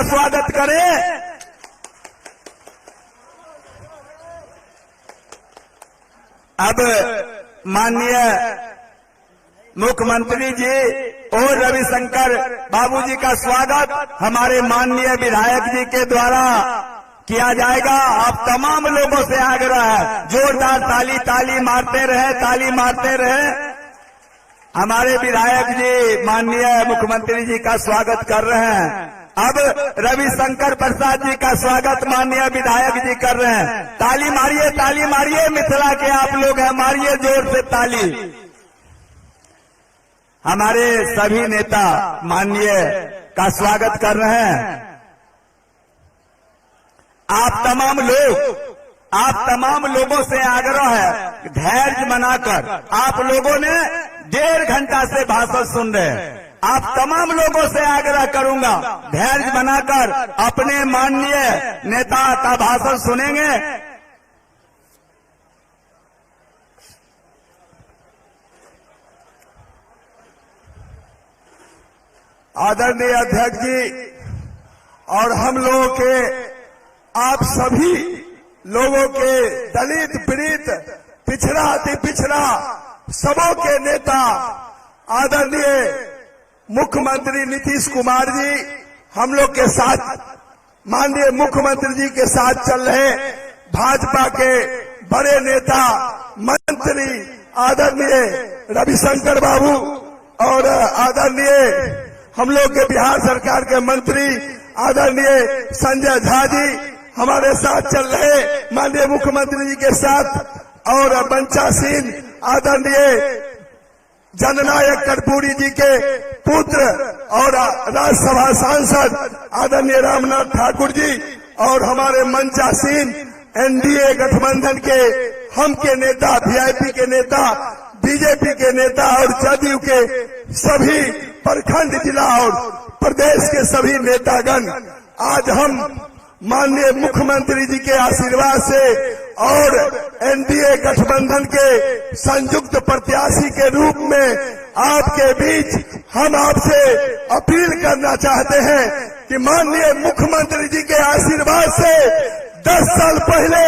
स्वागत करें। अब माननीय मुख्यमंत्री जी और रविशंकर बाबूजी का स्वागत हमारे माननीय विधायक जी के द्वारा किया जाएगा। आप तमाम लोगों से आग्रह है, जोरदार ताली मारते रहे, ताली मारते रहे। हमारे विधायक जी माननीय मुख्यमंत्री जी का स्वागत कर रहे हैं। अब रविशंकर प्रसाद जी का स्वागत माननीय विधायक जी कर रहे हैं। ताली मारिए, मिथिला के आप लोग हैं, मारिए जोर से ताली। हमारे सभी नेता माननीय का स्वागत कर रहे हैं। आप तमाम लोगों से आग्रह है, धैर्य बनाकर आप लोगों ने 1.5 घंटा से भाषण सुन रहे हैं। आप तमाम लोगों से आग्रह करूंगा, धैर्य बनाकर अपने माननीय नेता का भाषण सुनेंगे। आदरणीय अध्यक्ष जी और हम लोगों के, आप सभी लोगों के, दलित पीड़ित, पिछड़ा अति पिछड़ा सबों के नेता आदरणीय मुख्यमंत्री नीतीश कुमार जी हम लोग के साथ, माननीय मुख्यमंत्री जी के साथ चल रहे भाजपा के बड़े नेता मंत्री आदरणीय रविशंकर बाबू और आदरणीय हम लोग के बिहार सरकार के मंत्री आदरणीय संजय झा जी हमारे साथ चल रहे माननीय मुख्यमंत्री जी के साथ, और बंचा सिंह आदरणीय जननायक कर्पूरी जी के पुत्र और राज्यसभा सांसद आदरणीय रामनाथ ठाकुर जी, और हमारे मंचा सिंह एनडीए गठबंधन के हम के नेता, वीआईपी के नेता, बीजेपी के नेता और जदयू के सभी प्रखंड जिला और प्रदेश के सभी नेतागण आज हम माननीय मुख्यमंत्री जी के आशीर्वाद से और एनडीए गठबंधन के संयुक्त प्रत्याशी के रूप में आपके बीच हम आपसे अपील करना चाहते हैं कि माननीय मुख्यमंत्री जी के आशीर्वाद से 10 साल पहले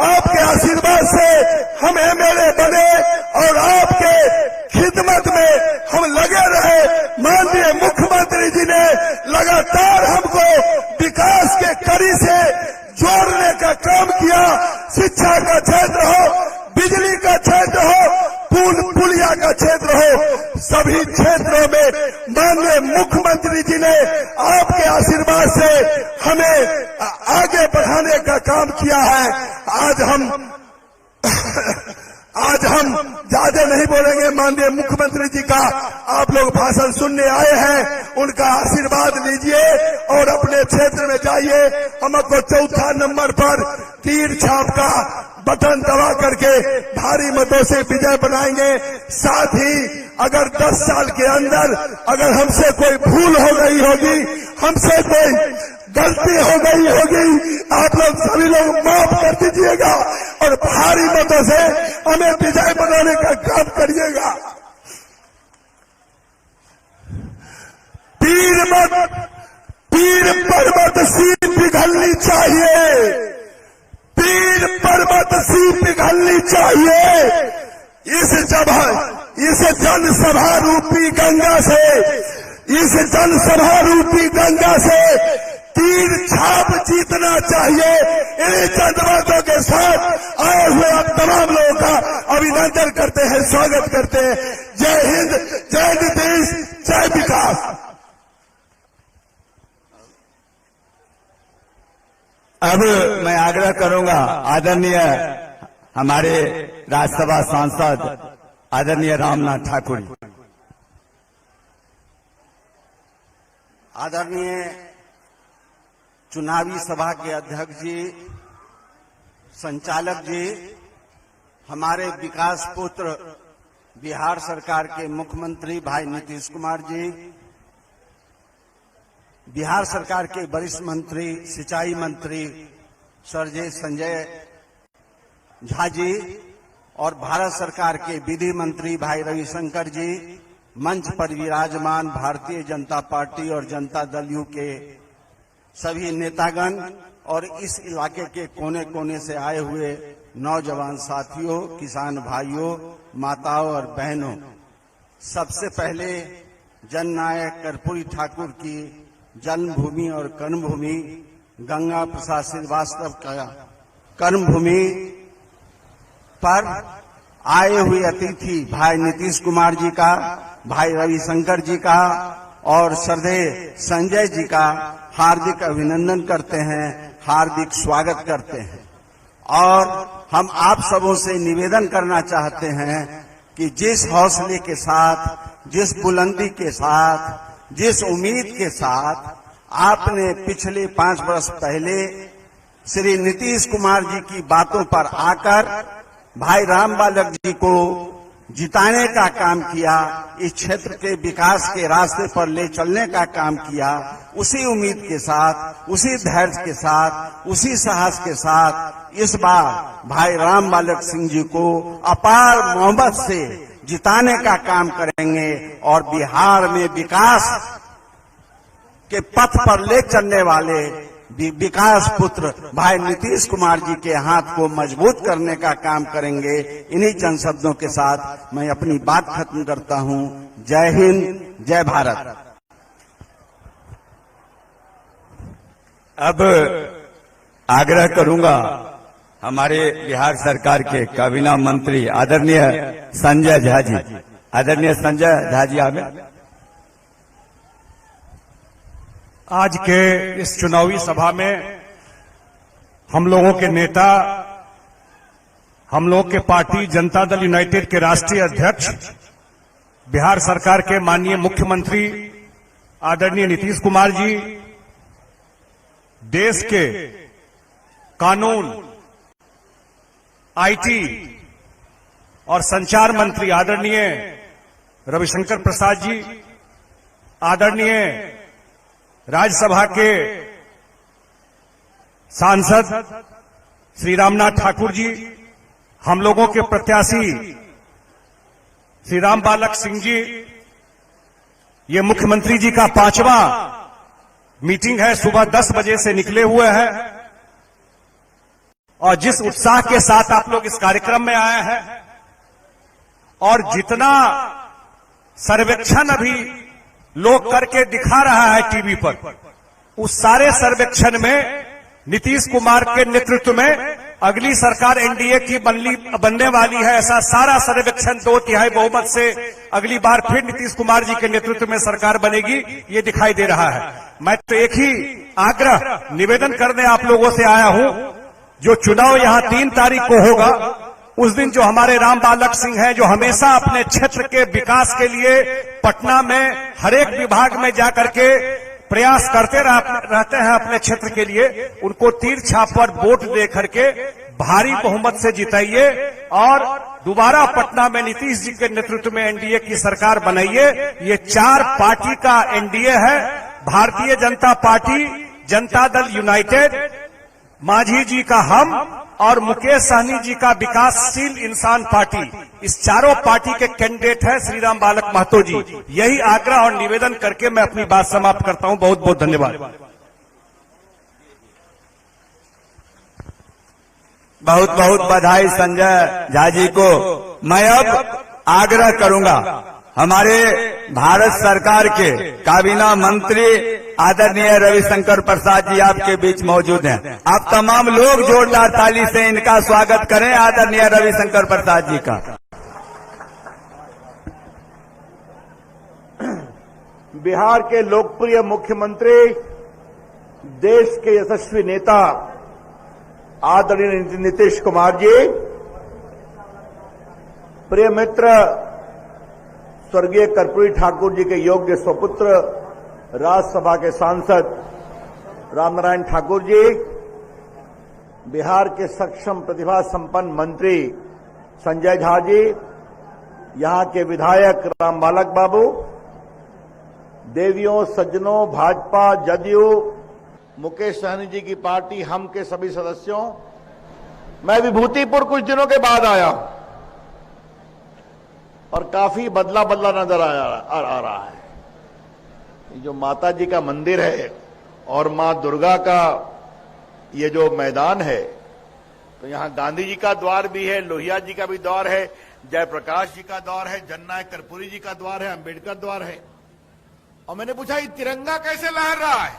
आपके आशीर्वाद से हम एमएलए बने और आपके खिदमत में हम लगे रहे। माननीय मुख्यमंत्री जी ने लगातार हमको विकास के कड़ी से जोड़ने का काम किया। शिक्षा का क्षेत्र हो, बिजली का क्षेत्र हो, पुलिया का क्षेत्र हो, सभी क्षेत्रों में माननीय मुख्यमंत्री जी ने आपके आशीर्वाद से हमें आगे बढ़ाने का काम किया है। आज हम ज्यादा नहीं बोलेंगे। माननीय मुख्यमंत्री जी का आप लोग भाषण सुनने आए हैं, उनका आशीर्वाद लीजिए और अपने क्षेत्र में जाइए। हमको 4 नंबर पर तीर छाप का बटन दबा करके भारी मतों से विजय बनाएंगे। साथ ही अगर 10 साल के अंदर अगर हमसे कोई भूल हो गई होगी, हमसे कोई गलती हो गई होगी, आप लोग सभी लोग माफ कर दीजिएगा और भारी मतों से हमें विजय बनाने का काम करिएगा। पीर पर्वत सी पिघलनी चाहिए, पीर पर्वत सी पिघलनी चाहिए। इस जनसभा रूपी गंगा से, इस जनसभा रूपी गंगा से तीर छाप जीतना चाहिए। इन्हीं चंद बातों के साथ आए हुए आप तमाम लोगों का अभिनंदन करते हैं, स्वागत करते हैं। जय हिंद, जय नीतीश, जय विकास। अब मैं आग्रह करूंगा आदरणीय हमारे राज्यसभा सांसद आदरणीय रामनाथ ठाकुर, आदरणीय चुनावी सभा के अध्यक्ष जी, संचालक जी, हमारे विकास पुत्र बिहार सरकार के मुख्यमंत्री भाई नीतीश कुमार जी, बिहार सरकार के वरिष्ठ मंत्री सिंचाई मंत्री सरजय संजय झा जी और भारत सरकार के विधि मंत्री भाई रविशंकर जी, मंच पर विराजमान भारतीय जनता पार्टी और जनता दल यू के सभी नेतागण और इस इलाके के कोने कोने से आए हुए नौजवान साथियों, किसान भाइयों, माताओं और बहनों, सबसे पहले जननायक कर्पूरी ठाकुर की जन्मभूमि और कर्मभूमि गंगा प्रसाद श्रीवास्तव का कर्मभूमि पर आए हुए अतिथि भाई नीतीश कुमार जी का, भाई रविशंकर जी का और श्रद्धेय संजय जी का हार्दिक अभिनंदन करते हैं, हार्दिक स्वागत करते हैं। और हम आप सबों से निवेदन करना चाहते हैं कि जिस हौसले के साथ, जिस बुलंदी के साथ, जिस उम्मीद के साथ आपने पिछले 5 वर्ष पहले श्री नीतीश कुमार जी की बातों पर आकर भाई रामबालक जी को जिताने का काम किया, इस क्षेत्र के विकास के रास्ते पर ले चलने का काम किया, उसी उम्मीद के साथ, उसी धैर्य के साथ, उसी साहस के साथ इस बार भाई रामबालक सिंह जी को अपार मोहब्बत से जिताने का काम करेंगे और बिहार में विकास के पथ पर ले चलने वाले विकास पुत्र भाई नीतीश कुमार जी के हाथ को मजबूत करने का काम करेंगे। इन्हीं चंद शब्दों के साथ मैं अपनी बात खत्म करता हूं। जय हिंद, जय भारत। अब आग्रह करूंगा हमारे बिहार सरकार के काबीना मंत्री आदरणीय संजय झा जी, आदरणीय संजय झा जी आगे। आज के इस चुनावी सभा में हम लोगों के नेता, हम लोग के पार्टी जनता दल यूनाइटेड के राष्ट्रीय अध्यक्ष, बिहार सरकार के माननीय मुख्यमंत्री आदरणीय नीतीश कुमार जी, देश के कानून, आईटी और संचार मंत्री आदरणीय रविशंकर प्रसाद जी, आदरणीय राज्यसभा के सांसद श्री रामनाथ ठाकुर जी, हम लोगों के प्रत्याशी श्री रामबालक सिंह जी, ये मुख्यमंत्री जी का 5वां मीटिंग है, सुबह 10 बजे से निकले हुए हैं और जिस उत्साह के साथ आप लोग इस कार्यक्रम में आए हैं और जितना सर्वेक्षण अभी लोग करके दिखा रहा है टीवी पर, उस सारे सर्वेक्षण में नीतीश कुमार के नेतृत्व में अगली सरकार एनडीए की बनने वाली है, ऐसा सारा सर्वेक्षण 2/3 बहुमत से अगली बार फिर नीतीश कुमार जी के नेतृत्व में सरकार बनेगी, ये दिखाई दे रहा है। मैं तो एक ही आग्रह निवेदन करने आप लोगों से आया हूं, जो चुनाव यहां 3 तारीख को होगा, उस दिन जो हमारे रामबालक सिंह हैं, जो हमेशा अपने क्षेत्र के विकास के लिए पटना में हर एक विभाग में जाकर के प्रयास करते रहते हैं अपने क्षेत्र के लिए, उनको तीर छाप पर वोट दे करके भारी बहुमत से जिताइए और दोबारा पटना में नीतीश जी के नेतृत्व में एनडीए की सरकार बनाइए। ये 4 पार्टी का एनडीए है, भारतीय जनता पार्टी, जनता दल यूनाइटेड, मांझी जी का हम और मुकेश सहनी जी का विकासशील इंसान पार्टी, इस चारों पार्टी के कैंडिडेट है श्री रामबालक महतो जी। यही आग्रह और निवेदन करके मैं अपनी बात समाप्त करता हूं। बहुत बहुत धन्यवाद। बहुत बहुत बधाई संजय झा जी को। मैं अब आग्रह करूंगा हमारे भारत सरकार के काबीना मंत्री आदरणीय रविशंकर प्रसाद जी आपके बीच मौजूद हैं। आप तमाम लोग जोरदार ताली से इनका स्वागत करें, आदरणीय रविशंकर प्रसाद जी का। बिहार के लोकप्रिय मुख्यमंत्री, देश के यशस्वी नेता आदरणीय नीतीश कुमार जी, प्रिय मित्र स्वर्गीय कर्पूरी ठाकुर जी के योग्य सुपुत्र राज्यसभा के सांसद रामनारायण ठाकुर जी, बिहार के सक्षम प्रतिभा संपन्न मंत्री संजय झा जी, यहां के विधायक रामबालक बाबू, देवियों सज्जनों, भाजपा, जदयू, मुकेश सहनी जी की पार्टी हम के सभी सदस्यों, मैं विभूतिपुर कुछ दिनों के बाद आया हूं और काफी बदला नजर आ रहा है। ये जो माता जी का मंदिर है, और मां दुर्गा का ये जो मैदान है, तो यहां गांधी जी का द्वार भी है, लोहिया जी का भी द्वार है, जयप्रकाश जी का द्वार है, जननायक कर्पूरी जी का द्वार है, अंबेडकर द्वार है। और मैंने पूछा ये तिरंगा कैसे लहर रहा है?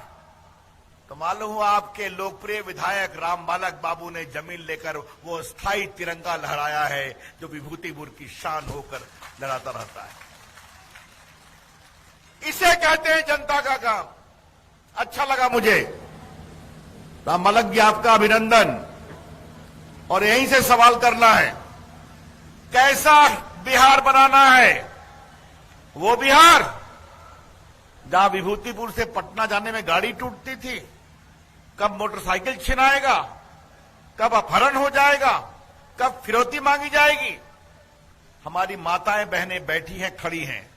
तो मालूम हुआ आपके लोकप्रिय विधायक राम बालक बाबू ने जमीन लेकर वो स्थायी तिरंगा लहराया है जो विभूतिपुर की शान होकर लहराता रहता है। इसे कहते हैं जनता का काम। अच्छा लगा मुझे। राम बालक जी आपका अभिनंदन। और यहीं से सवाल करना है, कैसा बिहार बनाना है? वो बिहार जहां विभूतिपुर से पटना जाने में गाड़ी टूटती थी, कब मोटरसाइकिल छिनाएगा, कब अपहरण हो जाएगा, कब फिरौती मांगी जाएगी। हमारी माताएं बहनें बैठी हैं, खड़ी हैं।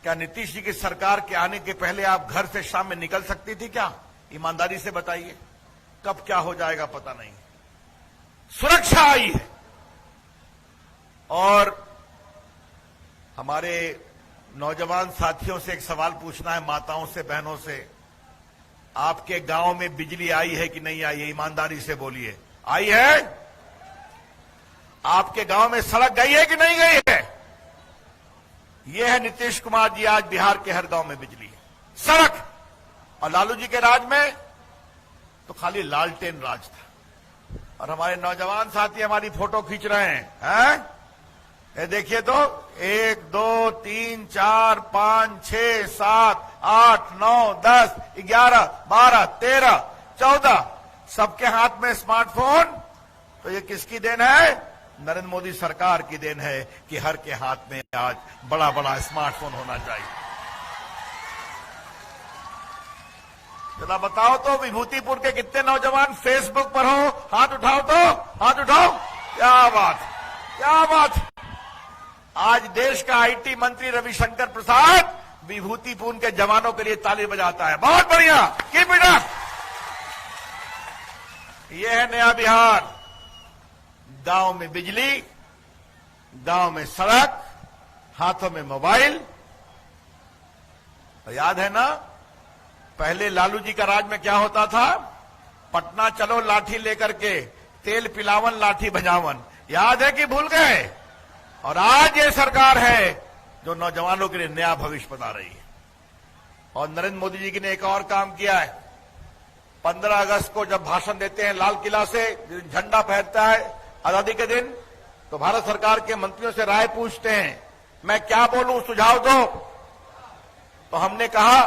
क्या नीतीश जी की सरकार के आने के पहले आप घर से शाम में निकल सकती थी क्या? ईमानदारी से बताइए। कब क्या हो जाएगा पता नहीं। सुरक्षा आई है। और हमारे नौजवान साथियों से एक सवाल पूछना है, माताओं से, बहनों से। आपके गांव में बिजली आई है कि नहीं आई है? ईमानदारी से बोलिए। आई है? आपके गांव में सड़क गई है कि नहीं गई है? यह है नीतीश कुमार जी। आज बिहार के हर गांव में बिजली है, सड़क। और लालू जी के राज में तो खाली लालटेन राज था। और हमारे नौजवान साथी हमारी फोटो खींच रहे हैं, ये देखिए तो 1 2 3 4 5 6 7 8 9 10 11 12 13 14 सबके हाथ में स्मार्टफोन। तो ये किसकी देन है? नरेंद्र मोदी सरकार की देन है कि हर के हाथ में आज बड़ा बड़ा स्मार्टफोन होना चाहिए। जरा बताओ तो विभूतिपुर के कितने नौजवान फेसबुक पर हो? हाथ उठाओ तो, हाथ उठाओ। क्या बात, क्या बात। आज देश का आईटी मंत्री रविशंकर प्रसाद विभूतिपुर के जवानों के लिए ताली बजाता है। बहुत बढ़िया, कीप इट अप। यह है नया बिहार। गांव में बिजली, गांव में सड़क, हाथों में मोबाइल। तो याद है ना, पहले लालू जी का राज में क्या होता था? पटना चलो लाठी लेकर के, तेल पिलावन लाठी बजावन। याद है कि भूल गए? और आज ये सरकार है जो नौजवानों के लिए नया भविष्य बता रही है। और नरेंद्र मोदी जी ने एक और काम किया है। 15 अगस्त को जब भाषण देते हैं लाल किला से, झंडा फहरता है आजादी के दिन, तो भारत सरकार के मंत्रियों से राय पूछते हैं, मैं क्या बोलूं, सुझाव दो। तो हमने कहा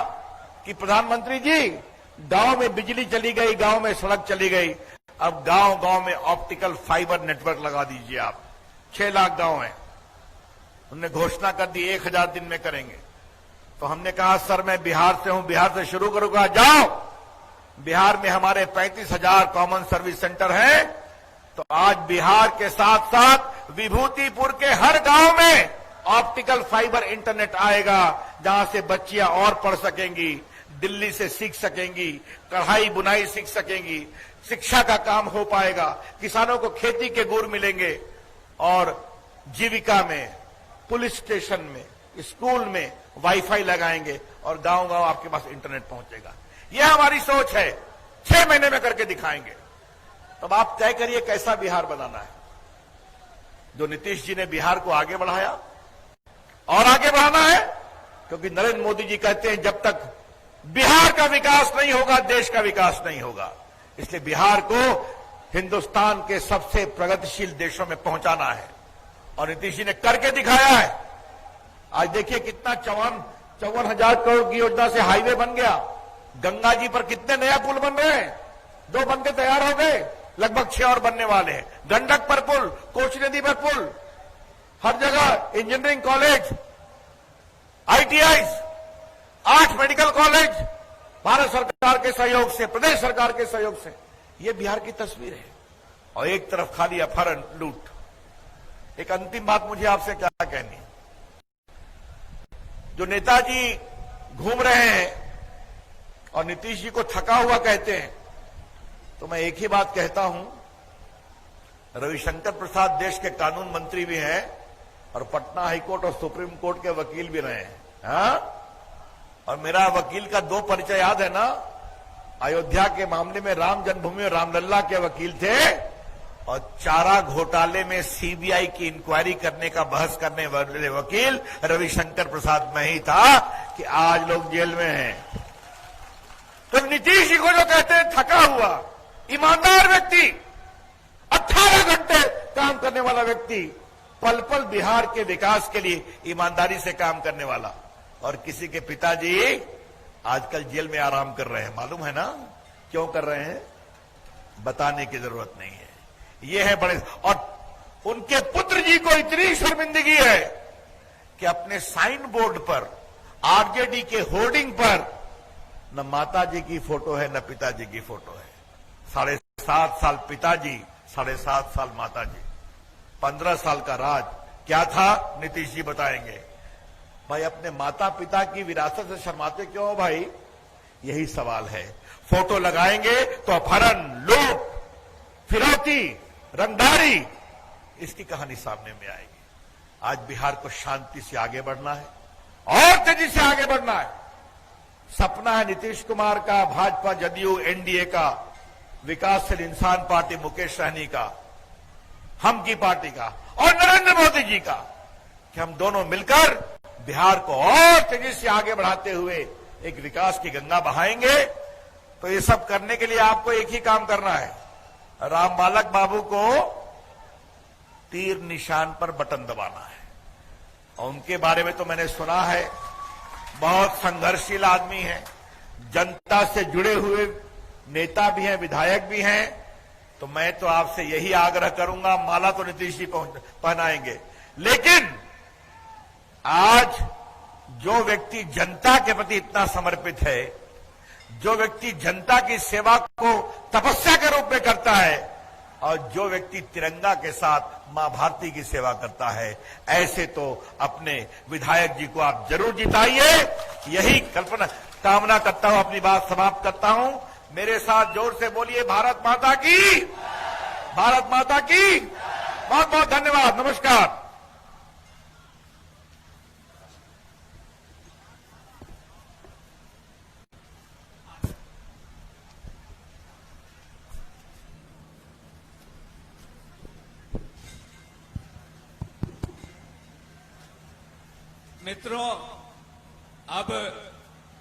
कि प्रधानमंत्री जी, गांव में बिजली चली गई, गांव में सड़क चली गई, अब गांव गांव में ऑप्टिकल फाइबर नेटवर्क लगा दीजिए आप। 6 लाख गांव हैं। उन्होंने घोषणा कर दी 1000 दिन में करेंगे। तो हमने कहा सर मैं बिहार से हूं, बिहार से शुरू करूंगा। जाओ, बिहार में हमारे 35,000 कॉमन सर्विस सेंटर हैं। तो आज बिहार के साथ साथ विभूतिपुर के हर गांव में ऑप्टिकल फाइबर इंटरनेट आएगा, जहां से बच्चियां और पढ़ सकेंगी, दिल्ली से सीख सकेंगी, कढ़ाई बुनाई सीख सकेंगी, शिक्षा का काम हो पाएगा, किसानों को खेती के गुर मिलेंगे। और जीविका में, पुलिस स्टेशन में, स्कूल में वाईफाई लगाएंगे और गांव गांव आपके पास इंटरनेट पहुंचेगा। यह हमारी सोच है। 6 महीने में करके दिखाएंगे। तब आप तय करिए कैसा बिहार बनाना है। जो नीतीश जी ने बिहार को आगे बढ़ाया और आगे बढ़ाना है, क्योंकि नरेंद्र मोदी जी कहते हैं जब तक बिहार का विकास नहीं होगा, देश का विकास नहीं होगा। इसलिए बिहार को हिंदुस्तान के सबसे प्रगतिशील देशों में पहुंचाना है। और नीतीश जी ने करके दिखाया है। आज देखिए कितना 54,000 करोड़ की योजना से हाईवे बन गया। गंगा जी पर कितने नया पुल बन रहे हैं? 2 बनके तैयार हो गए, लगभग 6 और बनने वाले हैं। गंडक पर पुल, कोसी नदी पर पुल, हर जगह engineering college, ITIs, 8 medical college Bharat सरकार के सहयोग से, प्रदेश सरकार के सहयोग से। ये बिहार की तस्वीर है। और एक तरफ खाली अपहरण, लूट। एक अंतिम बात मुझे आपसे क्या कहनी है। जो नेताजी घूम रहे हैं और नीतीश जी को थका हुआ कहते हैं, तो मैं एक ही बात कहता हूं, रविशंकर प्रसाद देश के कानून मंत्री भी हैं और पटना हाईकोर्ट और सुप्रीम कोर्ट के वकील भी रहे हैं। हाँ? और मेरा वकील का 2 परिचय याद है ना, अयोध्या के मामले में राम जन्मभूमि और रामलला के वकील थे, और चारा घोटाले में सीबीआई की इंक्वायरी करने का बहस करने वाले वकील रविशंकर प्रसाद में ही था कि आज लोग जेल में हैं। तो नीतीश जी को जो कहते हैं थका हुआ ईमानदार व्यक्ति, 18 घंटे काम करने वाला व्यक्ति, पल पल बिहार के विकास के लिए ईमानदारी से काम करने वाला, और किसी के पिताजी आजकल जेल में आराम कर रहे हैं, मालूम है ना क्यों कर रहे हैं? बताने की जरूरत नहीं है। ये है बड़े, और उनके पुत्र जी को इतनी शर्मिंदगी है कि अपने साइन बोर्ड पर, आरजेडी के होर्डिंग पर न माता जी की फोटो है न पिताजी की फोटो है। 7.5 साल पिताजी, 7.5 साल माता जी, 15 साल का राज क्या था नीतीश जी बताएंगे। भाई अपने माता पिता की विरासत से शर्माते क्यों हो भाई? यही सवाल है। फोटो लगाएंगे तो अपहरण, लूट, फिरौती, रंगदारी, इसकी कहानी सामने में आएगी। आज बिहार को शांति से आगे बढ़ना है और तेजी से आगे बढ़ना है। सपना है नीतीश कुमार का, भाजपा जदयू एनडीए का, विकासशील इंसान पार्टी मुकेश सहनी का, हम की पार्टी का और नरेंद्र मोदी जी का, कि हम दोनों मिलकर बिहार को और तेजी से आगे बढ़ाते हुए एक विकास की गंगा बहाएंगे। तो ये सब करने के लिए आपको एक ही काम करना है, राम बालक बाबू को तीर निशान पर बटन दबाना है। और उनके बारे में तो मैंने सुना है, बहुत संघर्षशील आदमी है, जनता से जुड़े हुए नेता भी हैं, विधायक भी हैं। तो मैं तो आपसे यही आग्रह करूंगा, माला तो नीतीश जी पहनाएंगे, लेकिन आज जो व्यक्ति जनता के प्रति इतना समर्पित है, जो व्यक्ति जनता की सेवा को तपस्या के रूप में करता है, और जो व्यक्ति तिरंगा के साथ मां भारती की सेवा करता है, ऐसे तो अपने विधायक जी को आप जरूर जिताइए। यही कल्पना कामना करता हूं, अपनी बात समाप्त करता हूं। मेरे साथ जोर से बोलिए, भारत माता की, भारत माता की। बहुत बहुत धन्यवाद, नमस्कार। मित्रों, अब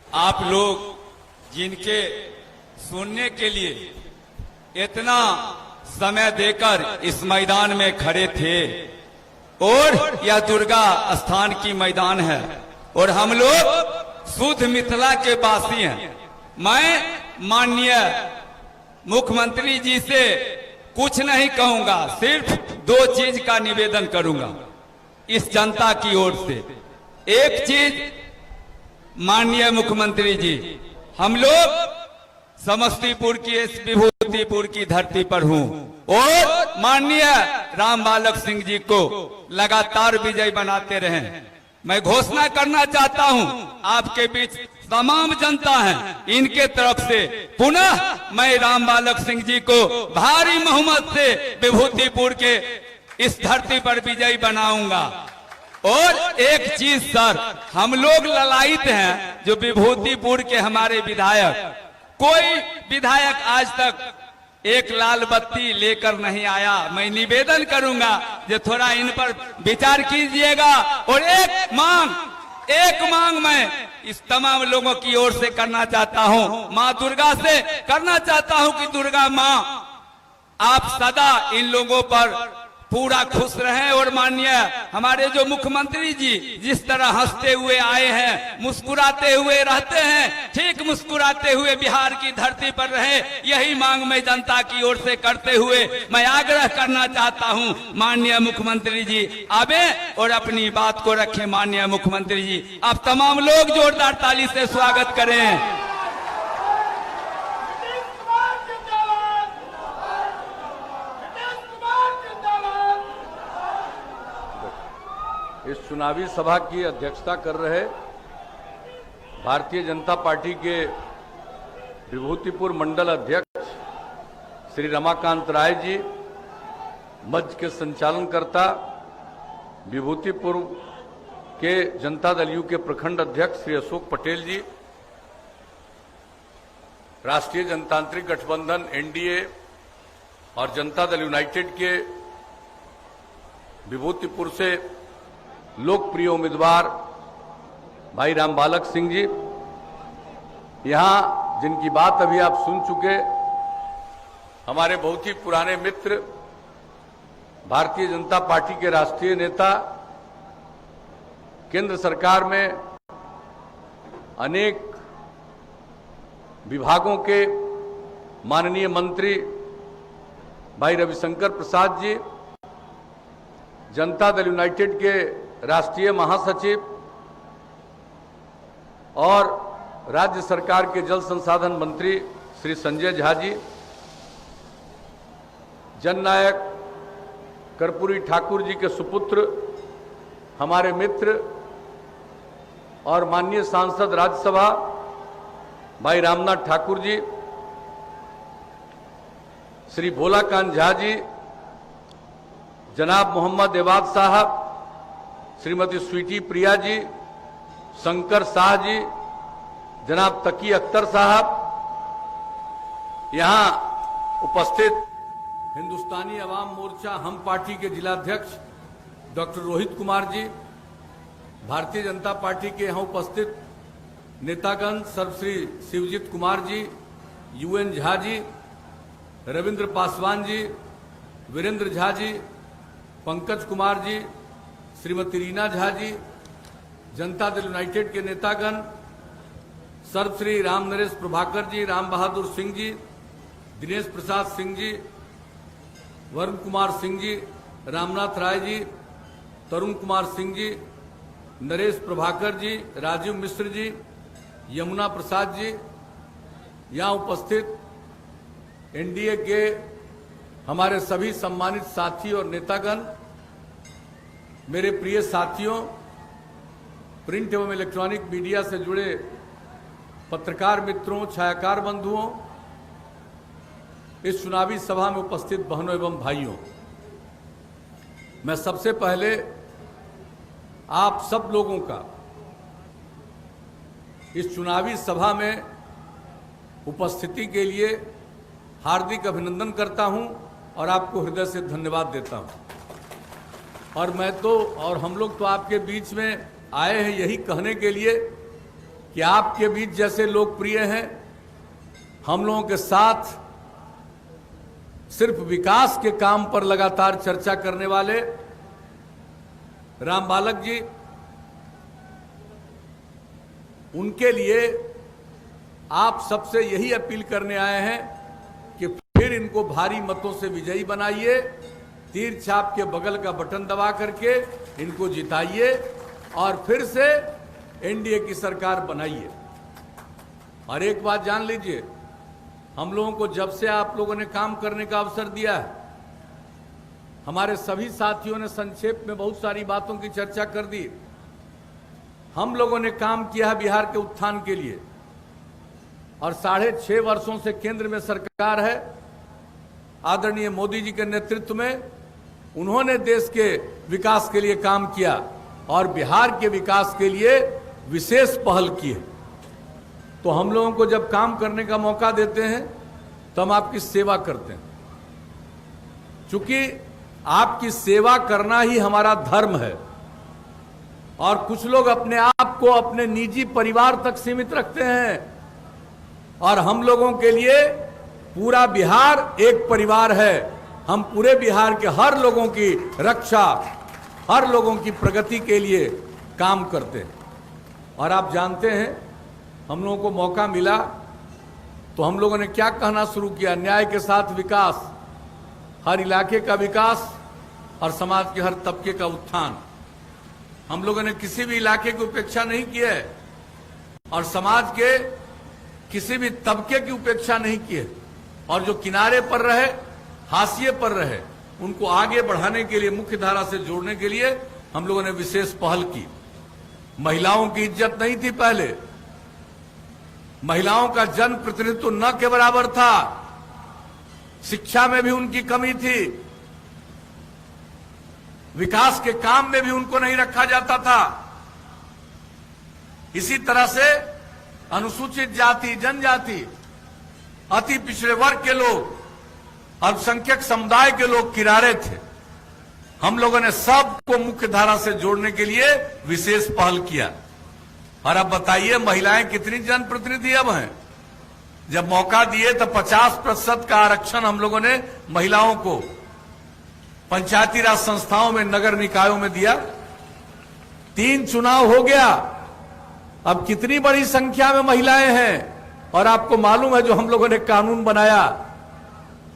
आप लोग जिनके सुनने के लिए इतना समय देकर इस मैदान में खड़े थे, और यह दुर्गा स्थान की मैदान है, और हम लोग शुद्ध मिथिला के वासी हैं। मैं माननीय मुख्यमंत्री जी से कुछ नहीं कहूंगा, सिर्फ 2 चीज का निवेदन करूंगा इस जनता की ओर से। एक चीज, माननीय मुख्यमंत्री जी, हम लोग समस्तीपुर की, इस विभूतिपुर की धरती पर हूं, और माननीय राम बालक सिंह जी को लगातार विजय बनाते रहें। मैं घोषणा करना चाहता हूं, आपके बीच तमाम जनता है, इनके तरफ से पुनः मैं राम बालक सिंह जी को भारी बहुमत से विभूतिपुर के इस धरती पर विजयी बनाऊंगा। और एक चीज सर, हम लोग ललायित हैं, जो विभूतिपुर के हमारे विधायक, कोई विधायक आज तक एक लाल बत्ती लेकर नहीं आया। मैं निवेदन करूंगा जो थोड़ा इन पर विचार कीजिएगा। और एक मांग मैं इस तमाम लोगों की ओर से करना चाहता हूं, मां दुर्गा से करना चाहता हूं कि दुर्गा मां, आप सदा इन लोगों पर पूरा खुश रहें। और माननीय हमारे जो मुख्यमंत्री जी जिस तरह हंसते हुए आए हैं, मुस्कुराते हुए रहते हैं, ठीक मुस्कुराते हुए बिहार की धरती पर रहे, यही मांग मैं जनता की ओर से करते हुए मैं आग्रह करना चाहता हूं, माननीय मुख्यमंत्री जी आवे और अपनी बात को रखें। माननीय मुख्यमंत्री जी, आप तमाम लोग जोरदार ताली से स्वागत करें। इस चुनावी सभा की अध्यक्षता कर रहे भारतीय जनता पार्टी के विभूतिपुर मंडल अध्यक्ष श्री रमाकांत राय जी, मंच के संचालनकर्ता विभूतिपुर के जनता दल यू के प्रखंड अध्यक्ष श्री अशोक पटेल जी, राष्ट्रीय जनतांत्रिक गठबंधन एनडीए और जनता दल यूनाइटेड के विभूतिपुर से लोकप्रिय उम्मीदवार भाई रामबालक सिंह जी, यहां जिनकी बात अभी आप सुन चुके, हमारे बहुत ही पुराने मित्र, भारतीय जनता पार्टी के राष्ट्रीय नेता, केंद्र सरकार में अनेक विभागों के माननीय मंत्री भाई रविशंकर प्रसाद जी, जनता दल यूनाइटेड के राष्ट्रीय महासचिव और राज्य सरकार के जल संसाधन मंत्री श्री संजय झा जी, जननायक कर्पूरी ठाकुर जी के सुपुत्र, हमारे मित्र और माननीय सांसद राज्यसभा भाई रामनाथ ठाकुर जी, श्री भोलाकांत झा जी, जनाब मोहम्मद एवाज साहब, श्रीमती स्वीटी प्रिया जी, शंकर शाह जी, जनाब तकी अख्तर साहब, यहां उपस्थित हिंदुस्तानी अवाम मोर्चा हम पार्टी के जिलाध्यक्ष डॉक्टर रोहित कुमार जी, भारतीय जनता पार्टी के यहां उपस्थित नेतागण सर्वश्री शिवजीत कुमार जी, यूएन झा जी, रविंद्र पासवान जी, वीरेंद्र झा जी, पंकज कुमार जी, श्रीमती रीना झा जी, जनता दल यूनाइटेड के नेतागण सर्वश्री राम नरेश प्रभाकर जी, राम बहादुर सिंह जी, दिनेश प्रसाद सिंह जी, वरुण कुमार सिंह जी, रामनाथ राय जी, तरुण कुमार सिंह जी, नरेश प्रभाकर जी, राजीव मिश्र जी, यमुना प्रसाद जी, यहां उपस्थित एनडीए के हमारे सभी सम्मानित साथी और नेतागण, मेरे प्रिय साथियों, प्रिंट एवं इलेक्ट्रॉनिक मीडिया से जुड़े पत्रकार मित्रों, छायाकार बंधुओं, इस चुनावी सभा में उपस्थित बहनों एवं भाइयों, मैं सबसे पहले आप सब लोगों का इस चुनावी सभा में उपस्थिति के लिए हार्दिक अभिनंदन करता हूं और आपको हृदय से धन्यवाद देता हूं। और मैं तो और हम लोग तो आपके बीच में आए हैं यही कहने के लिए कि आपके बीच जैसे लोकप्रिय हैं, हम लोगों के साथ सिर्फ विकास के काम पर लगातार चर्चा करने वाले रामबालक जी, उनके लिए आप सबसे यही अपील करने आए हैं कि फिर इनको भारी मतों से विजयी बनाइए, तीर छाप के बगल का बटन दबा करके इनको जिताइए और फिर से एनडीए की सरकार बनाइए। और एक बात जान लीजिए, हम लोगों को जब से आप लोगों ने काम करने का अवसर दिया है, हमारे सभी साथियों ने संक्षेप में बहुत सारी बातों की चर्चा कर दी। हम लोगों ने काम किया है बिहार के उत्थान के लिए और 6.5 वर्षों से केंद्र में सरकार है, आदरणीय मोदी जी के नेतृत्व में उन्होंने देश के विकास के लिए काम किया और बिहार के विकास के लिए विशेष पहल की है। तो हम लोगों को जब काम करने का मौका देते हैं तो हम आपकी सेवा करते हैं, क्योंकि आपकी सेवा करना ही हमारा धर्म है। और कुछ लोग अपने आप को अपने निजी परिवार तक सीमित रखते हैं और हम लोगों के लिए पूरा बिहार एक परिवार है। हम पूरे बिहार के हर लोगों की रक्षा, हर लोगों की प्रगति के लिए काम करते हैं। और आप जानते हैं, हम लोगों को मौका मिला तो हम लोगों ने क्या कहना शुरू किया, न्याय के साथ विकास, हर इलाके का विकास और समाज के हर तबके का उत्थान। हम लोगों ने किसी भी इलाके की उपेक्षा नहीं की है और समाज के किसी भी तबके की उपेक्षा नहीं की है। और जो किनारे पर रहे, हाशिए पर रहे, उनको आगे बढ़ाने के लिए, मुख्य धारा से जोड़ने के लिए हम लोगों ने विशेष पहल की। महिलाओं की इज्जत नहीं थी पहले, महिलाओं का जन प्रतिनिधित्व न के बराबर था, शिक्षा में भी उनकी कमी थी, विकास के काम में भी उनको नहीं रखा जाता था। इसी तरह से अनुसूचित जाति, जनजाति, अति पिछड़े वर्ग के लोग, अल्पसंख्यक समुदाय के लोग किनारे थे। हम लोगों ने सबको मुख्य धारा से जोड़ने के लिए विशेष पहल किया। और अब बताइए महिलाएं कितनी जनप्रतिनिधि अब हैं? जब मौका दिए तो 50% का आरक्षण हम लोगों ने महिलाओं को पंचायती राज संस्थाओं में, नगर निकायों में दिया। 3 चुनाव हो गया, अब कितनी बड़ी संख्या में महिलाएं हैं। और आपको मालूम है जो हम लोगों ने कानून बनाया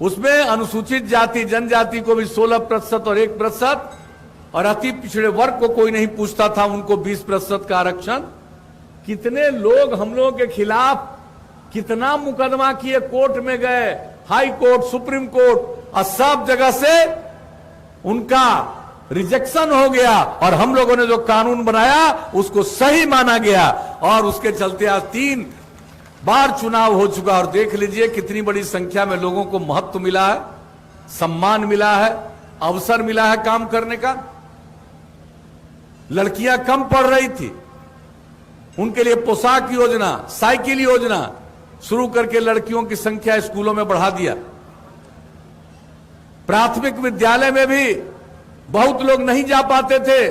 उसमें अनुसूचित जाति, जनजाति को भी 16% और 1%, और अति पिछड़े वर्ग को कोई नहीं पूछता था, उनको 20% का आरक्षण। कितने लोग हम लोगों के खिलाफ कितना मुकदमा किए, कोर्ट में गए, हाई कोर्ट, सुप्रीम कोर्ट, और सब जगह से उनका रिजेक्शन हो गया। और हम लोगों ने जो कानून बनाया उसको सही माना गया, और उसके चलते आज 3 बार चुनाव हो चुका। और देख लीजिए कितनी बड़ी संख्या में लोगों को महत्व मिला है, सम्मान मिला है, अवसर मिला है काम करने का। लड़कियां कम पढ़ रही थी, उनके लिए पोशाक योजना, साइकिल योजना शुरू करके लड़कियों की संख्या स्कूलों में बढ़ा दिया। प्राथमिक विद्यालय में भी बहुत लोग नहीं जा पाते थे,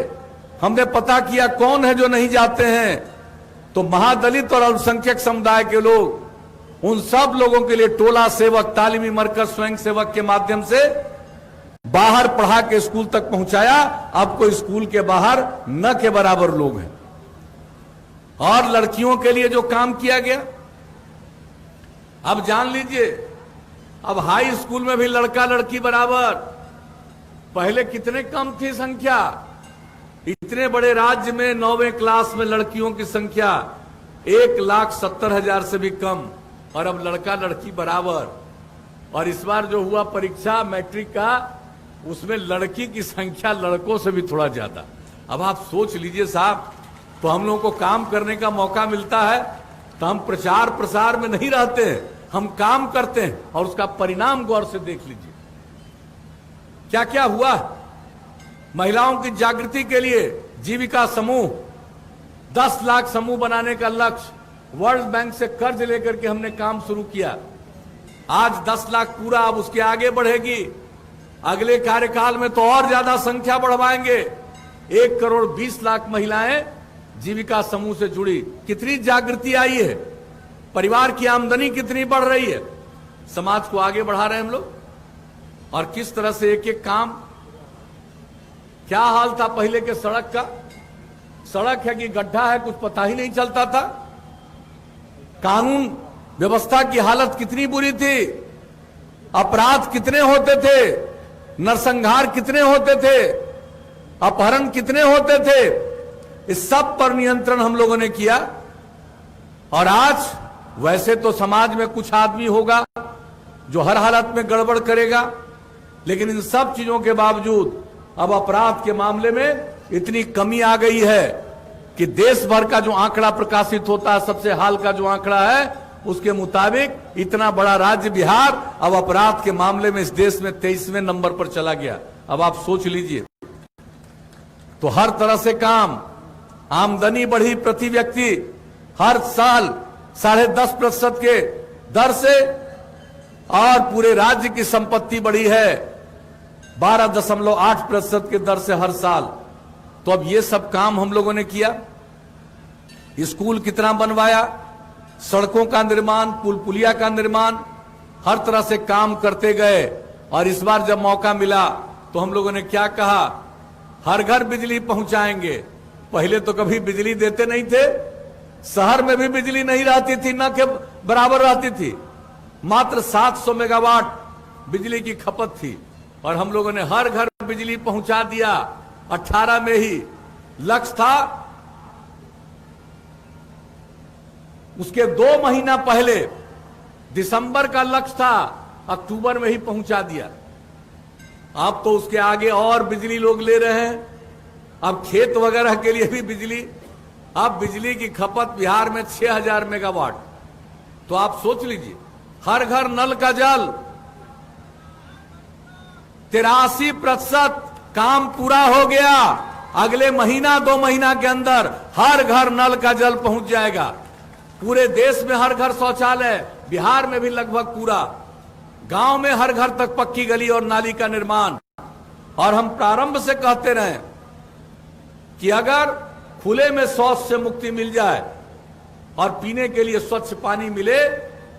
हमने पता किया कौन है जो नहीं जाते हैं, तो महादलित और अल्पसंख्यक समुदाय के लोग, उन सब लोगों के लिए टोला सेवक, तालीमी मरकज, स्वयं सेवक के माध्यम से बाहर पढ़ा के स्कूल तक पहुंचाया। अब कोई स्कूल के बाहर न के बराबर लोग हैं। और लड़कियों के लिए जो काम किया गया, अब जान लीजिए, अब हाई स्कूल में भी लड़का लड़की बराबर। पहले कितने कम थी संख्या, इतने बड़े राज्य में 9वीं क्लास में लड़कियों की संख्या 1,70,000 से भी कम, और अब लड़का लड़की बराबर। और इस बार जो हुआ परीक्षा मैट्रिक का, उसमें लड़की की संख्या लड़कों से भी थोड़ा ज्यादा। अब आप सोच लीजिए साहब, तो हम लोगों को काम करने का मौका मिलता है तो हम प्रचार प्रसार में नहीं रहते हैं, हम काम करते हैं, और उसका परिणाम गौर से देख लीजिए क्या क्या हुआ। महिलाओं की जागृति के लिए जीविका समूह, 10 लाख समूह बनाने का लक्ष्य, वर्ल्ड बैंक से कर्ज लेकर के हमने काम शुरू किया। आज 10 लाख पूरा, अब उसके आगे बढ़ेगी। अगले कार्यकाल में तो और ज्यादा संख्या बढ़वाएंगे। 1,20,00,000 महिलाएं जीविका समूह से जुड़ी। कितनी जागृति आई है, परिवार की आमदनी कितनी बढ़ रही है, समाज को आगे बढ़ा रहे हैं हम लोग। और किस तरह से एक एक काम, क्या हाल था पहले के सड़क का, सड़क है कि गड्ढा है कुछ पता ही नहीं चलता था। कानून व्यवस्था की हालत कितनी बुरी थी, अपराध कितने होते थे, नरसंहार कितने होते थे, अपहरण कितने होते थे। इस सब पर नियंत्रण हम लोगों ने किया। और आज वैसे तो समाज में कुछ आदमी होगा जो हर हालत में गड़बड़ करेगा, लेकिन इन सब चीजों के बावजूद अब अपराध के मामले में इतनी कमी आ गई है कि देश भर का जो आंकड़ा प्रकाशित होता है, सबसे हाल का जो आंकड़ा है, उसके मुताबिक इतना बड़ा राज्य बिहार अब अपराध के मामले में इस देश में 23वें नंबर पर चला गया। अब आप सोच लीजिए, तो हर तरह से काम, आमदनी बढ़ी प्रति व्यक्ति हर साल 10.5% के दर से, और पूरे राज्य की संपत्ति बढ़ी है 12.8% के दर से हर साल। तो अब ये सब काम हम लोगों ने किया। स्कूल कितना बनवाया, सड़कों का निर्माण, पुल पुलिया का निर्माण, हर तरह से काम करते गए। और इस बार जब मौका मिला तो हम लोगों ने क्या कहा, हर घर बिजली पहुंचाएंगे। पहले तो कभी बिजली देते नहीं थे, शहर में भी बिजली नहीं रहती थी, न के बराबर रहती थी, मात्र 700 मेगावाट बिजली की खपत थी। और हम लोगों ने हर घर बिजली पहुंचा दिया 18 में ही। लक्ष्य था उसके 2 महीना पहले, दिसंबर का लक्ष्य था, अक्टूबर में ही पहुंचा दिया। अब तो उसके आगे और बिजली लोग ले रहे हैं। अब खेत वगैरह के लिए भी बिजली, अब बिजली की खपत बिहार में 6000 मेगावाट। तो आप सोच लीजिए, हर घर नल का जल, 83% काम पूरा हो गया। अगले महीना 2 महीना के अंदर हर घर नल का जल पहुंच जाएगा। पूरे देश में हर घर शौचालय, बिहार में भी लगभग पूरा, गांव में हर घर तक पक्की गली और नाली का निर्माण। और हम प्रारंभ से कहते रहे कि अगर खुले में शौच से मुक्ति मिल जाए और पीने के लिए स्वच्छ पानी मिले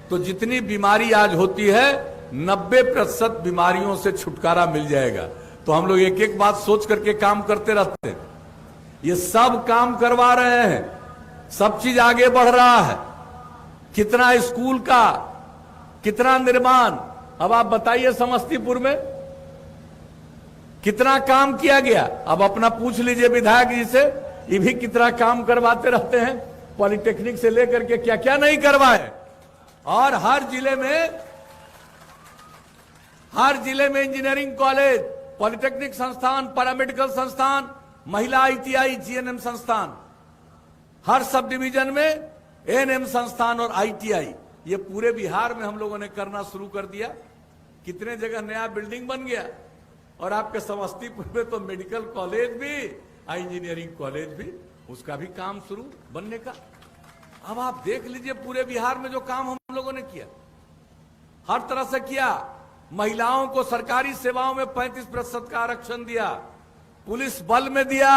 तो जितनी बीमारी आज होती है 90% बीमारियों से छुटकारा मिल जाएगा। तो हम लोग एक एक बात सोच करके काम करते रहते हैं। ये सब काम करवा रहे हैं, सब चीज आगे बढ़ रहा है। कितना स्कूल का, कितना निर्माण, अब आप बताइए समस्तीपुर में कितना काम किया गया। अब अपना पूछ लीजिए विधायक जी से, ये भी कितना काम करवाते रहते हैं, पॉलिटेक्निक से लेकर के क्या क्या नहीं करवाए। और हर जिले में इंजीनियरिंग कॉलेज, पॉलिटेक्निक संस्थान, पैरामेडिकल संस्थान, महिला ITI, GNM संस्थान, हर सब डिवीजन में ANM संस्थान और ITI, ये पूरे बिहार में हम लोगों ने करना शुरू कर दिया। कितने जगह नया बिल्डिंग बन गया। और आपके समस्तीपुर में तो मेडिकल कॉलेज भी, इंजीनियरिंग कॉलेज भी, उसका भी काम शुरू बनने का। अब आप देख लीजिए पूरे बिहार में जो काम हम लोगों ने किया, हर तरह से किया। महिलाओं को सरकारी सेवाओं में 35% का आरक्षण दिया, पुलिस बल में दिया।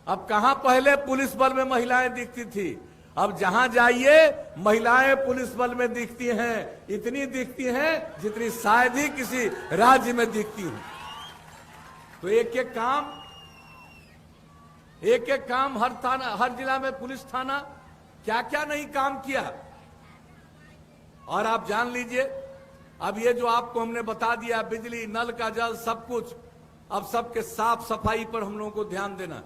अब कहां पहले पुलिस बल में महिलाएं दिखती थी, अब जहां जाइए महिलाएं पुलिस बल में दिखती हैं, इतनी दिखती हैं जितनी शायद ही किसी राज्य में दिखती हैं। तो एक एक काम हर थाना, हर जिला में पुलिस थाना, क्या क्या नहीं काम किया। और आप जान लीजिए, अब ये जो आपको हमने बता दिया, बिजली, नल का जल, सब कुछ, अब सबके साफ सफाई पर हम लोगों को ध्यान देना।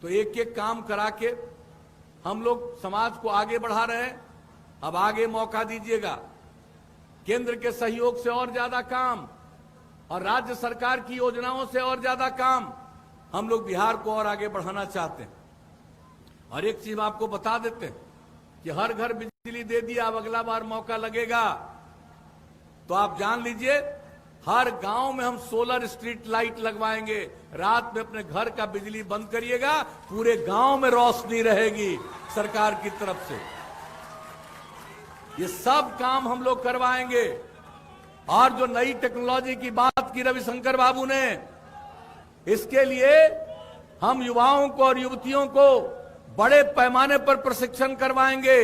तो एक एक काम करा के हम लोग समाज को आगे बढ़ा रहे हैं। अब आगे मौका दीजिएगा, केंद्र के सहयोग से और ज्यादा काम और राज्य सरकार की योजनाओं से और ज्यादा काम हम लोग बिहार को और आगे बढ़ाना चाहते हैं। और एक चीज आपको बता देते हैं कि हर घर बिजली दे दिया, अब अगला बार मौका लगेगा तो आप जान लीजिए हर गांव में हम सोलर स्ट्रीट लाइट लगवाएंगे। रात में अपने घर का बिजली बंद करिएगा, पूरे गांव में रोशनी रहेगी सरकार की तरफ से। ये सब काम हम लोग करवाएंगे। और जो नई टेक्नोलॉजी की बात की रविशंकर बाबू ने, इसके लिए हम युवाओं को और युवतियों को बड़े पैमाने पर प्रशिक्षण करवाएंगे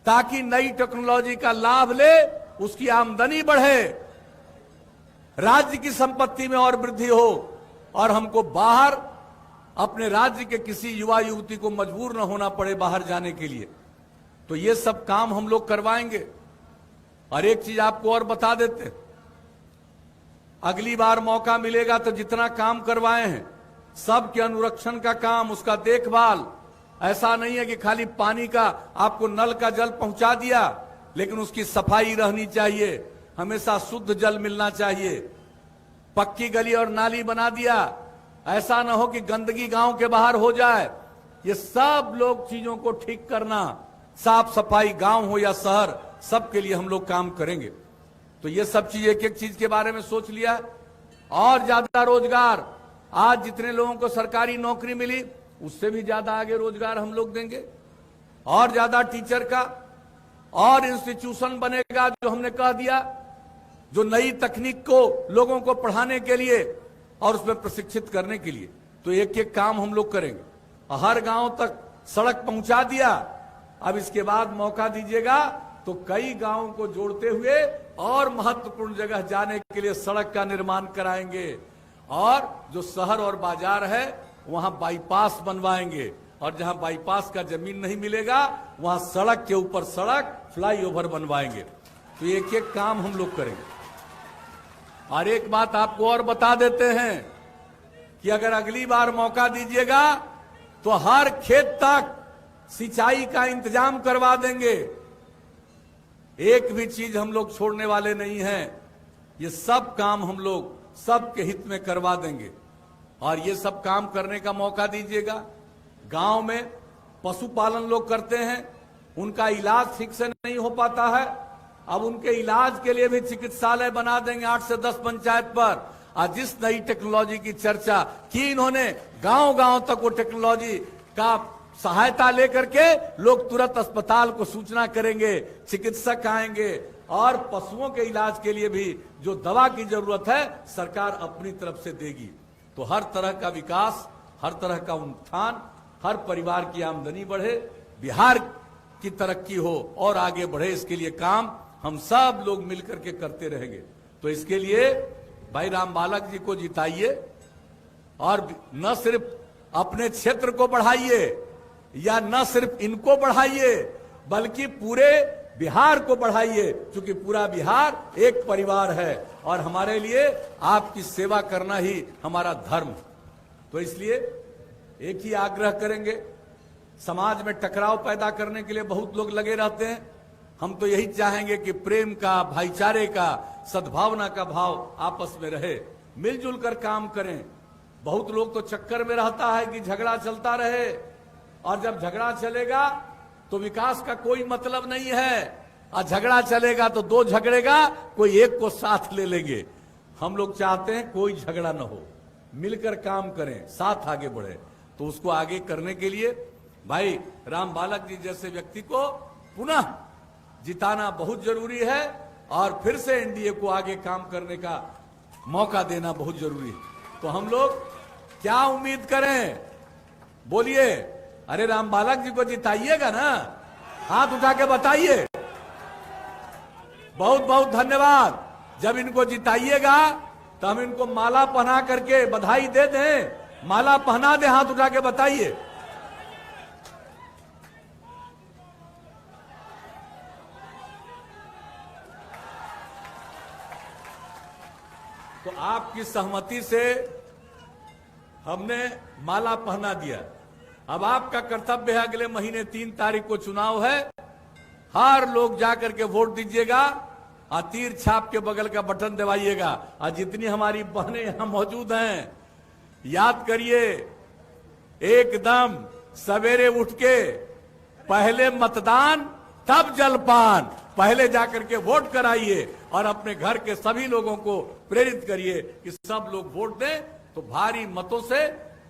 ताकि नई टेक्नोलॉजी का लाभ ले, उसकी आमदनी बढ़े, राज्य की संपत्ति में और वृद्धि हो और हमको बाहर अपने राज्य के किसी युवा युवती को मजबूर न होना पड़े बाहर जाने के लिए। तो ये सब काम हम लोग करवाएंगे। और एक चीज आपको और बता देते हैं, अगली बार मौका मिलेगा तो जितना काम करवाए हैं सब के अनुरक्षण का काम, उसका देखभाल, ऐसा नहीं है कि खाली पानी का आपको नल का जल पहुंचा दिया, लेकिन उसकी सफाई रहनी चाहिए, हमेशा शुद्ध जल मिलना चाहिए। पक्की गली और नाली बना दिया, ऐसा ना हो कि गंदगी गांव के बाहर हो जाए। ये सब लोग चीजों को ठीक करना, साफ सफाई गांव हो या शहर, सबके लिए हम लोग काम करेंगे। तो ये सब चीज एक एक चीज के बारे में सोच लिया। और ज्यादा रोजगार, आज जितने लोगों को सरकारी नौकरी मिली उससे भी ज्यादा आगे रोजगार हम लोग देंगे। और ज्यादा टीचर का और इंस्टीट्यूशन बनेगा, जो हमने कह दिया, जो नई तकनीक को लोगों को पढ़ाने के लिए और उसमें प्रशिक्षित करने के लिए। तो एक एक काम हम लोग करेंगे। हर गांव तक सड़क पहुंचा दिया, अब इसके बाद मौका दीजिएगा तो कई गांवों को जोड़ते हुए और महत्वपूर्ण जगह जाने के लिए सड़क का निर्माण कराएंगे। और जो शहर और बाजार है वहां बाईपास बनवाएंगे, और जहां बाईपास का जमीन नहीं मिलेगा वहां सड़क के ऊपर सड़क, फ्लाईओवर बनवाएंगे। तो एक एक काम हम लोग करेंगे। और एक बात आपको और बता देते हैं कि अगर अगली बार मौका दीजिएगा तो हर खेत तक सिंचाई का इंतजाम करवा देंगे। एक भी चीज हम लोग छोड़ने वाले नहीं हैं। ये सब काम हम लोग सबके हित में करवा देंगे। और ये सब काम करने का मौका दीजिएगा। गांव में पशुपालन लोग करते हैं, उनका इलाज ठीक से नहीं हो पाता है, अब उनके इलाज के लिए भी चिकित्सालय बना देंगे 8 से 10 पंचायत पर। आज जिस नई टेक्नोलॉजी की चर्चा की इन्होंने, गांव गांव तक वो टेक्नोलॉजी का सहायता लेकर के लोग तुरंत अस्पताल को सूचना करेंगे, चिकित्सक आएंगे और पशुओं के इलाज के लिए भी जो दवा की जरूरत है सरकार अपनी तरफ से देगी। तो हर तरह का विकास, हर तरह का उत्थान, हर परिवार की आमदनी बढ़े, बिहार की तरक्की हो और आगे बढ़े, इसके लिए काम हम सब लोग मिलकर के करते रहेंगे। तो इसके लिए भाई रामबालक जी को जिताइए और न सिर्फ अपने क्षेत्र को बढ़ाइए या न सिर्फ इनको बढ़ाइए बल्कि पूरे बिहार को बढ़ाइए, क्योंकि पूरा बिहार एक परिवार है और हमारे लिए आपकी सेवा करना ही हमारा धर्म है। तो इसलिए एक ही आग्रह करेंगे, समाज में टकराव पैदा करने के लिए बहुत लोग लगे रहते हैं, हम तो यही चाहेंगे कि प्रेम का, भाईचारे का, सद्भावना का भाव आपस में रहे, मिलजुल कर काम करें। बहुत लोग तो चक्कर में रहता है कि झगड़ा चलता रहे, और जब झगड़ा चलेगा तो विकास का कोई मतलब नहीं है, और झगड़ा चलेगा तो दो झगड़ेगा, कोई एक को साथ ले लेंगे। हम लोग चाहते हैं कोई झगड़ा न हो, मिलकर काम करें, साथ आगे बढ़े। तो उसको आगे करने के लिए भाई रामबालक जी जैसे व्यक्ति को पुनः जिताना बहुत जरूरी है और फिर से एनडीए को आगे काम करने का मौका देना बहुत जरूरी है। तो हम लोग क्या उम्मीद करें, बोलिए। अरे रामबालक जी को जिताइएगा ना, हाथ उठा के बताइए। बहुत बहुत धन्यवाद। जब इनको जिताइएगा तो हम इनको माला पहना करके बधाई दे दें, माला पहना दें, हाथ उठा के बताइए। तो आपकी सहमति से हमने माला पहना दिया। अब आपका कर्तव्य है, अगले महीने 3 तारीख को चुनाव है, हर लोग जाकर के वोट दीजिएगा और तीर छाप के बगल का बटन दबाइएगा। और जितनी हमारी बहनें यहां मौजूद हैं, याद करिए, एकदम सवेरे उठ के पहले मतदान तब जलपान, पहले जाकर के वोट कराइए और अपने घर के सभी लोगों को प्रेरित करिए कि सब लोग वोट दें। तो भारी मतों से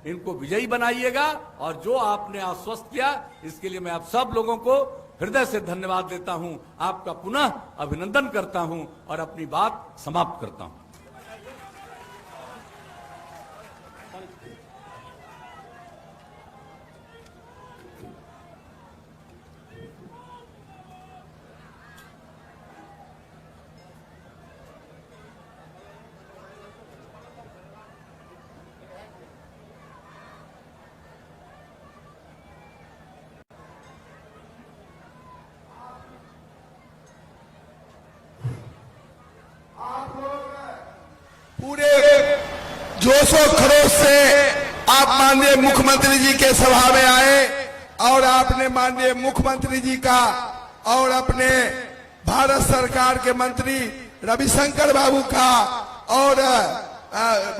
इनको विजयी बनाइएगा। और जो आपने आश्वस्त किया, इसके लिए मैं आप सब लोगों को हृदय से धन्यवाद देता हूं, आपका पुनः अभिनंदन करता हूं और अपनी बात समाप्त करता हूं। पूरे जोशो खरोश से आप माननीय मुख्यमंत्री जी के सभा में आए और आपने माननीय मुख्यमंत्री जी का और अपने भारत सरकार के मंत्री रविशंकर बाबू का और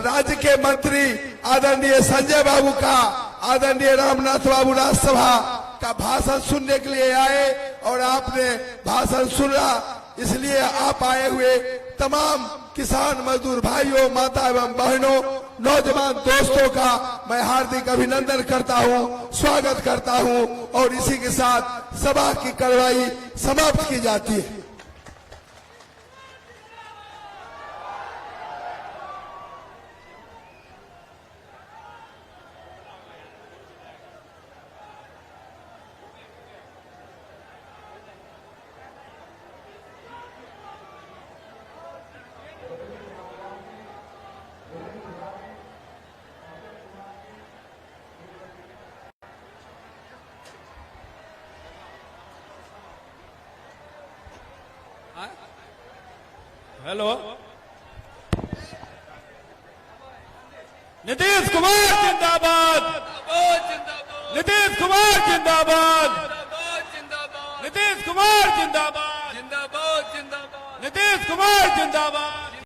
राज्य के मंत्री आदरणीय संजय बाबू का, आदरणीय रामनाथ बाबू राज्यसभा का भाषण सुनने के लिए आए और आपने भाषण सुना। इसलिए आप आए हुए तमाम किसान मजदूर भाइयों, माता एवं बहनों, नौजवान दोस्तों का मैं हार्दिक अभिनंदन करता हूं, स्वागत करता हूं और इसी के साथ सभा की कार्रवाई समाप्त की जाती है। हेलो, नीतीश कुमार जिंदाबाद, नीतीश कुमार जिंदाबाद, नीतीश कुमार जिंदाबाद, नीतीश कुमार जिंदाबाद।